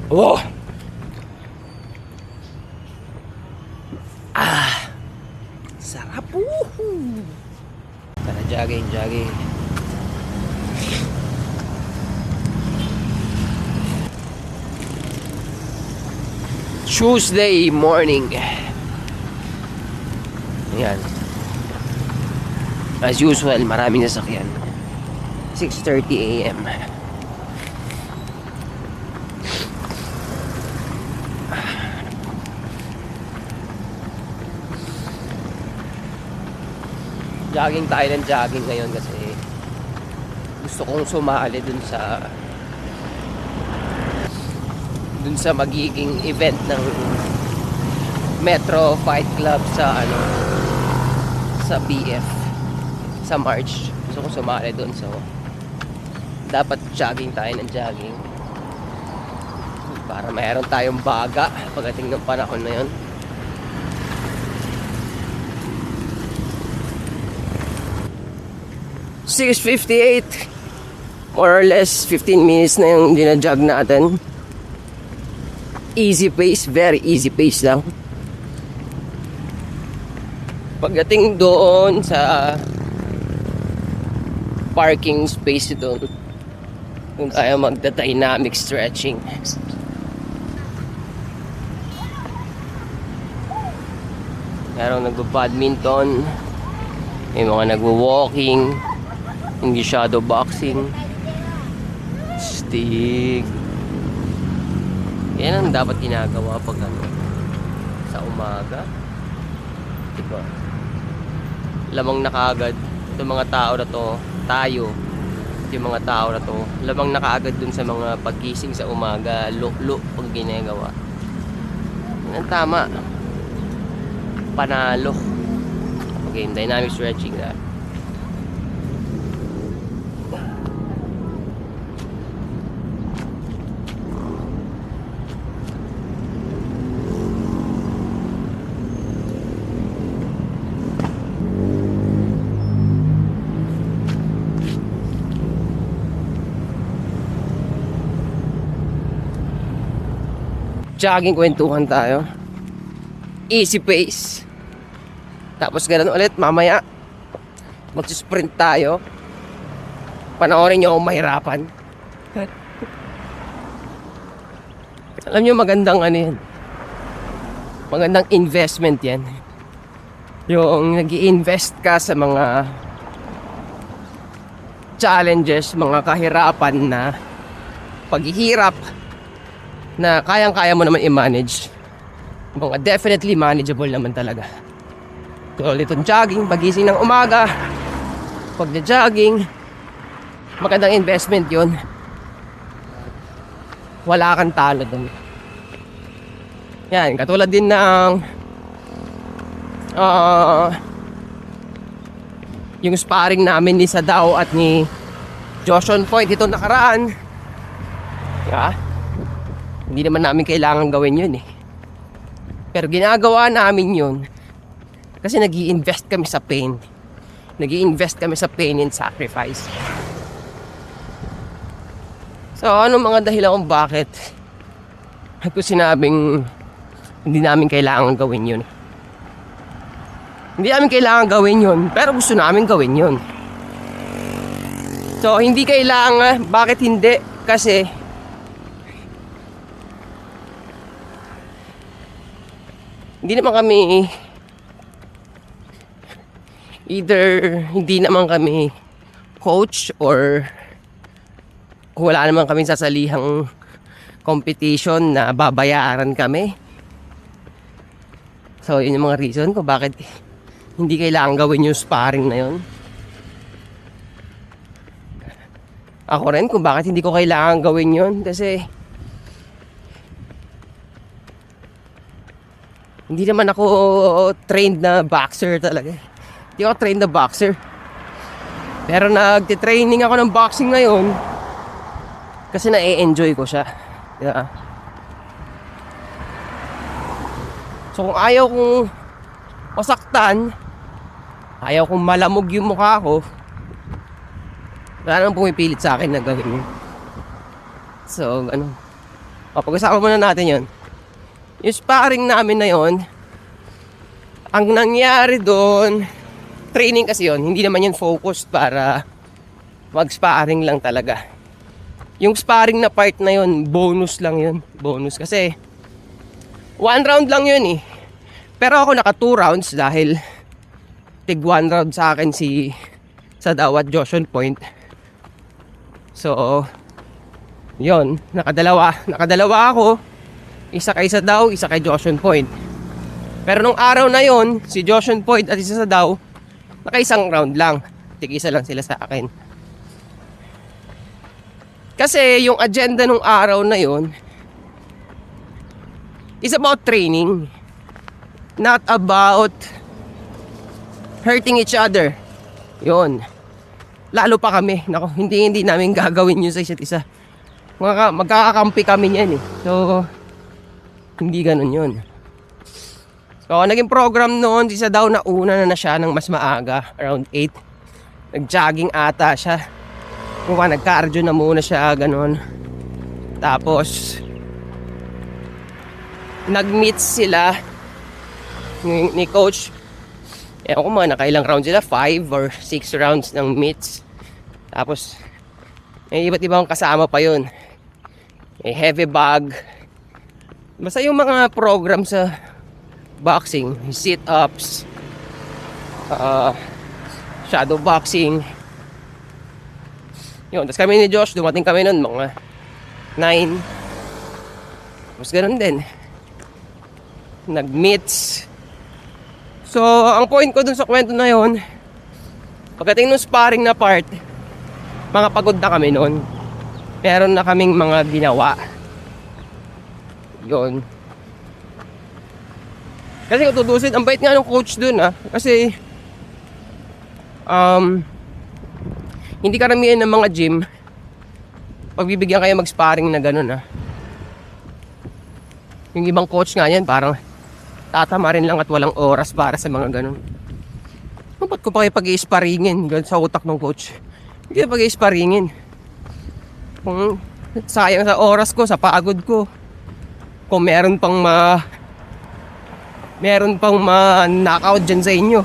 Oh! Sarap po! Tara, jogging. Tuesday morning. Ayan. As usual, maraming nasakyan. 6:30 AM. Jogging tayo ng jogging ngayon kasi gusto kong sumali dun sa magiging event ng Metro Fight Club sa BF sa March. Gusto kong sumali dun, so dapat jogging tayo ng jogging para mayroon tayong baga pagdating ng panahon na yun. (6:58) more or less 15 minutes na yung dinajog natin. Easy pace, very easy pace lang. Pagdating doon sa parking space doon, kung tayo magda-dynamic stretching. Merong nagbo-badminton, may mga nagwo-walking, hindi shadow boxing, stick. Yan ang dapat ginagawa pag sa umaga, diba? Lamang na kaagad itong mga tao na to, yung mga tao na to, lamang na kaagad dun sa mga paggising sa umaga, lo pag ginagawa. Yan ang tama, panalo. Okay, dynamic stretching na. Jogging, kwentuhan tayo. Easy pace. Tapos ganun ulit mamaya. Mag-sprint tayo. Panoorin nyo kung mahirapan. Alam nyo, magandang yan. Magandang investment yan. Yung nag-i-invest ka sa mga challenges, mga kahirapan na paghihirap na kayang-kaya mo naman i-manage. Mga definitely manageable naman talaga. Tulad itong jogging, pagising ng umaga, pag na-jogging, magandang investment yun. Wala kang talo dun. Yan, katulad din ng yung sparring namin ni Sadao at ni Joshon Point itong nakaraan. Yeah. Hindi naman namin kailangan gawin yun eh. Pero ginagawa namin yun kasi nag-i-invest kami sa pain. Nag-i-invest kami sa pain and sacrifice. So, anong mga dahilan kung bakit ko sinabing hindi namin kailangan gawin yun? Hindi namin kailangan gawin yun, pero gusto namin gawin yun. So, hindi kailangan. Bakit hindi? Kasi hindi naman kami hindi naman kami coach or wala naman kami sasalihang competition na babayaran kami. So yun yung mga reason kung bakit hindi kailangan gawin yung sparring na yun. Ako rin kung bakit hindi ko kailangan gawin yun kasi hindi naman ako trained na boxer talaga. Hindi ako trained na boxer. Pero nagtitraining ako ng boxing ngayon kasi na-enjoy ko siya. Yeah. So kung ayaw kong masaktan, ayaw kong malamog yung mukha ko, wala nang pumipilit sa akin na gawin yun. So, O, pag-usapan muna natin yun. Yung sparring namin na yun, ang nangyari doon, training kasi yun, hindi naman yun focused para mag-sparring lang talaga. Yung sparring na part na yun, bonus lang yun. Bonus kasi 1 round lang yun eh. Pero ako naka 2 rounds dahil tig 1 round sa akin si Sadaw at Joshon Point. So yun, nakadalawa ako. Isa kay Sadaw, isa kay Joshon Point. Pero nung araw na yun, si Joshon Point at isa Sadaw, naka-1 round lang. Tig-isa lang sila sa akin. Kasi yung agenda nung araw na yun is about training, not about hurting each other. Yun. Lalo pa kami. Nako, hindi namin gagawin yun sa isa't isa. Magkakakampi kami niyan eh. So, hindi ganun yun. So, naging program noon, isa daw na una na siya ng mas maaga, around 8. Nag-jogging ata siya. Nag-cardio na muna siya, ganun. Tapos, nag-meet sila ni coach. Ewan ko mga nakailang rounds sila, 5 or 6 rounds ng meets. Tapos, may iba't ibang kasama pa yun. May heavy bag. Basta yung mga program sa boxing, sit-ups, shadow boxing. Yun, tapos kami ni Josh, dumating kami nun mga 9. Tapos ganun din, nag-meets. So, ang point ko dun sa kwento na yun, pagdating nung sparring na part, mga pagod na kami nun. Meron na kaming mga ginawa. Yun. Kasi kung tutusin, ang bait nga ng coach dun kasi hindi karamihan ng mga gym pagbibigyan kayo mag-sparring na ganun Yung ibang coach nga yan parang tatama rin lang at walang oras para sa mga ganun. Ba't ko pa kayo pag-i-sparringin sa utak ng coach? Hindi pa pag-i-sparringin. Kung sayang sa oras ko, sa pagod ko, kung meron pang knockout dyan sa inyo,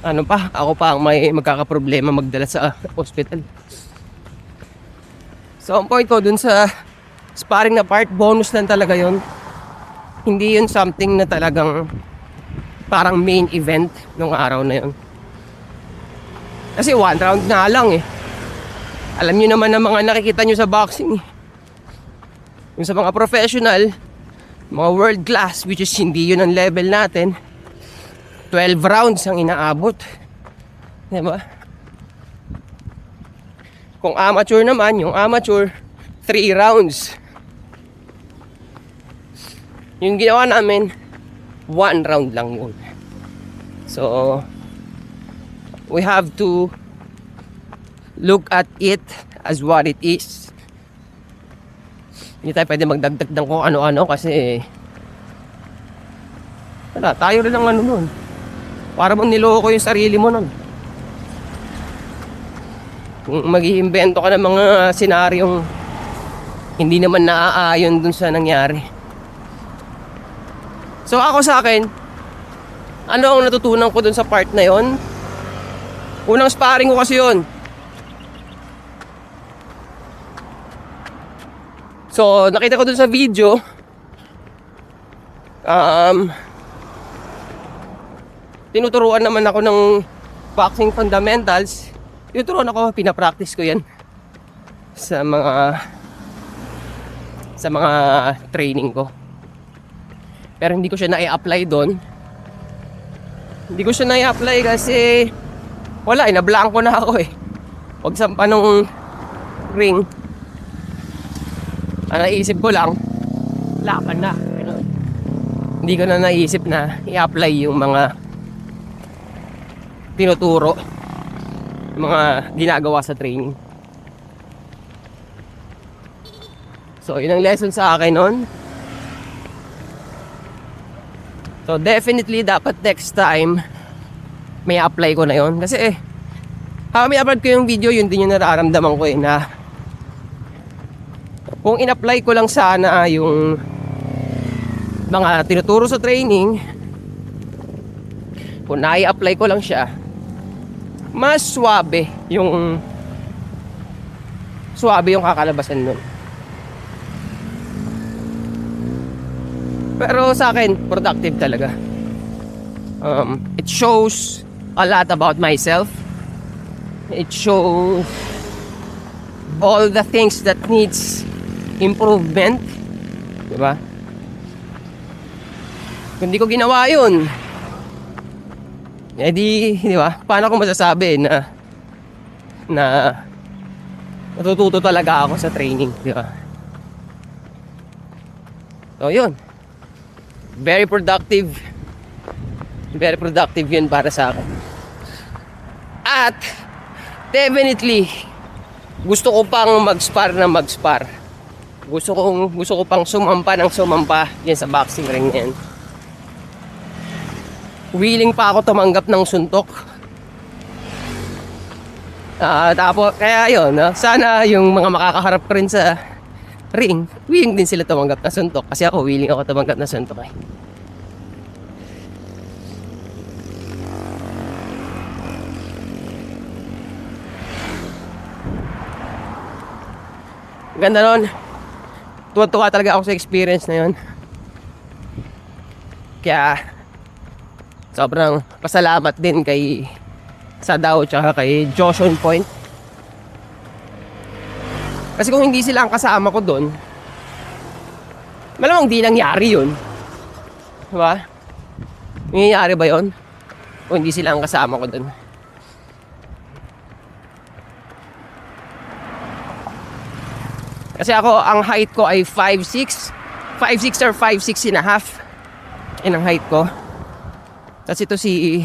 ano pa, ako pa ang may magkakaproblema magdala sa hospital. So ang point ko dun sa sparring na part, bonus lang talaga yon. Hindi yun something na talagang parang main event nung araw na yun. Kasi 1 round na lang eh. Alam nyo naman ang mga nakikita nyo sa boxing eh. Yung sa mga professional, mga world class, which is hindi yun ang level natin, 12 rounds ang inaabot. Diba? Kung amateur naman, yung amateur 3 rounds. Yung ginawa namin 1 round lang yun. So we have to look at it as what it is. Hindi tayo pwede magdagdag ng kung ano-ano kasi wala, tayo rin ang ano nun. Para mong niloko yung sarili mo nun. Kung mag-iimbento ka ng mga senaryong hindi naman naaayon dun sa nangyari. So ako sa akin, ano ang natutunan ko dun sa part na yon? Unang sparring ko kasi yon. So nakita ko dun sa video, tinuturuan naman ako ng boxing fundamentals. Tinuturuan ako, pinapractice ko yan sa mga training ko. Pero hindi ko siya na-i-apply doon. Hindi ko siya na-i-apply kasi wala, inablanko na ako eh. Pag sampa nung ring, naisip ko lang, laban na. Hindi ko na naisip na i-apply yung mga tinuturo, mga ginagawa sa training. So yun ang lesson sa akin nun. So definitely dapat next time may apply ko na yon. Kasi habang may upload ko yung video, yun din yung nararamdaman ko na Kung in-apply ko lang sana yung mga tinuturo sa training, kung nai-apply ko lang siya, mas swabe yung kakalabasan nun. Pero sa akin, productive talaga. It shows a lot about myself. It shows all the things that needs improvement. Diba? Kung di ko ginawa yun, di ba? Paano ko masasabi na natututo talaga ako sa training, di ba? So, yun. Very productive. Very productive yun para sa akin. At, definitely, gusto ko pang mag-spar. Gusto ko pang sumampa yan sa boxing ring na yan. Willing pa ako tumanggap ng suntok. Tapos, kaya yun, sana yung mga makakaharap ko rin sa ring, willing din sila tumanggap na suntok. Kasi ako, willing ako tumanggap na suntok eh. Ganda nun. Tuwa-tuwa talaga ako sa experience na yun. Kaya, sobrang pasalamat din kay Sadao tsaka kay Joshon Point. Kasi kung hindi sila ang kasama ko doon, malamang di nangyari yun. Diba? Nangyayari ba yun? Kung hindi sila ang kasama ko doon. Kasi ako, ang height ko ay 5'6". 5'6 or 5'6 and a half. Yan ang height ko. Kasi ito si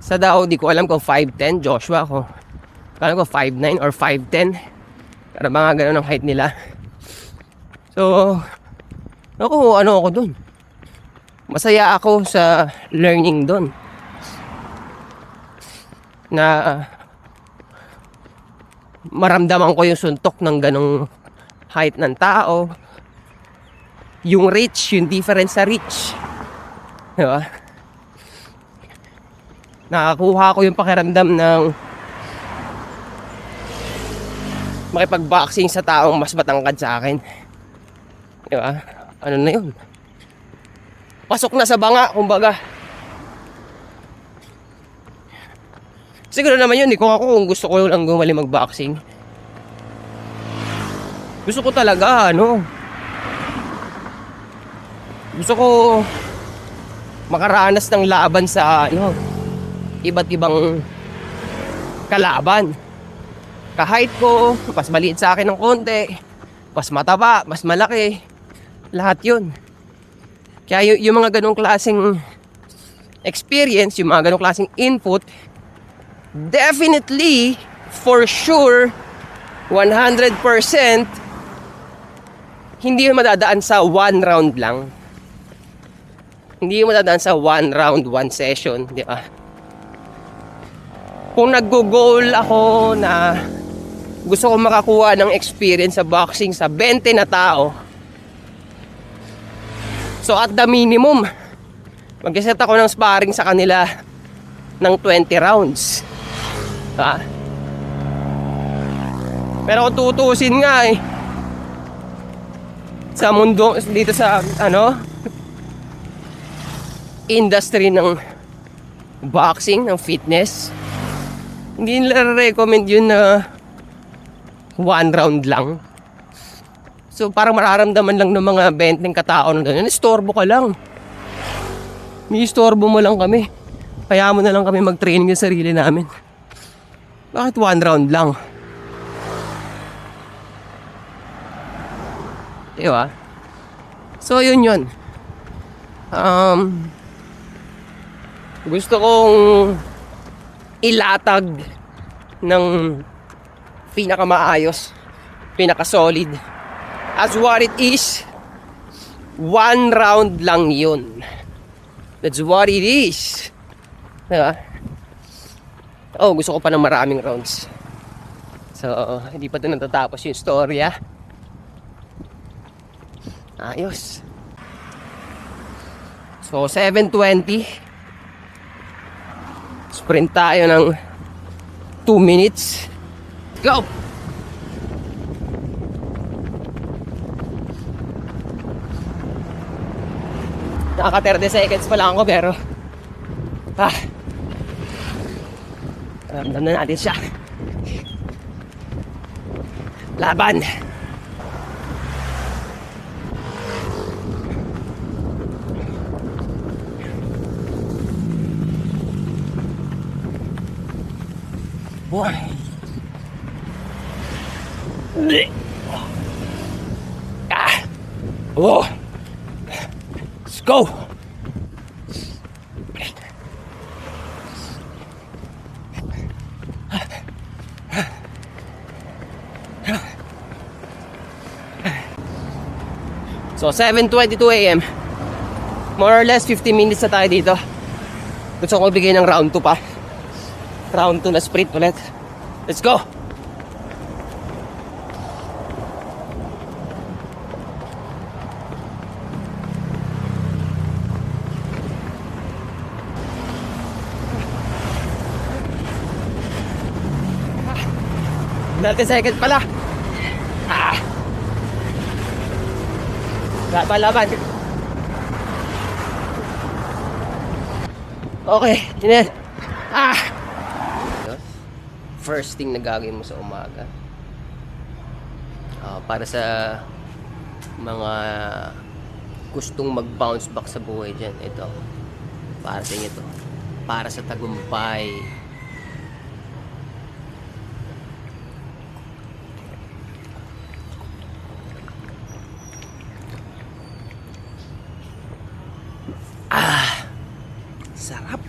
Sadao, di ko alam kung 5'10". Joshua ko, alam ko 5'9 or 5'10". Para mga ganun ang height nila. So, ano ako dun. Masaya ako sa learning dun. Na maramdaman ko yung suntok ng ganong height ng tao. Yung reach, yung difference sa reach. Diba? Nakakuha ko yung pakiramdam ng makipag-boxing sa taong mas matangkad sa akin. Diba? Ano na yun? Pasok na sa banga, kumbaga. Siguro naman yun, kung ako gusto ko lang gumaling mag-boxing. Gusto ko talaga, gusto ko makaranas ng laban sa, iba't ibang kalaban. Kahit ko, mas maliit sa akin ng konti, mas mataba, mas malaki, lahat yun. Kaya yung mga ganong klaseng experience, yung mga ganong klaseng input, definitely, for sure, 100%, hindi yung madadaan sa one round lang. Hindi yung madadaan sa one round, one session, di ba? Kung nag-goal ako na gusto ko makakuha ng experience sa boxing sa 20 na tao, so at the minimum, mag-set ako ng sparring sa kanila ng 20 rounds. Ha? Pero kung tutusin nga sa mundo, dito sa industry ng boxing, ng fitness, hindi nila recommend yun na one round lang. So parang mararamdaman lang ng mga 20 katao na doon, istorbo ka lang. Ni-istorbo mo lang kami. Kaya mo na lang kami mag-training sa sarili namin. Bakit one round lang? Diba? So yun. Gusto kong ilatag ng pinakamaayos, pinaka-solid. As what it is, one round lang yun. That's what it is. Diba? Oh, gusto ko pa ng maraming rounds. So, hindi pa ito natatapos yung storya. Ayos. So, 7:20. Sprint tayo ng 2 minutes. Go! Nakaka 30 seconds pa lang ako pero ramdam na natin siya. Laban! One. Oh. Let's go. So 7:22 AM. More or less 50 minutes na tayo dito. Gusto ko bigay ng round 2 pa. Round 2 na sprint ulit. Let's go! Dati second pala. Laban. Okay, yun. First thing na gagawin mo sa umaga para sa mga gustong mag-bounce back sa buhay dyan, ito para sa inyo to, para sa tagumpay. Sarap.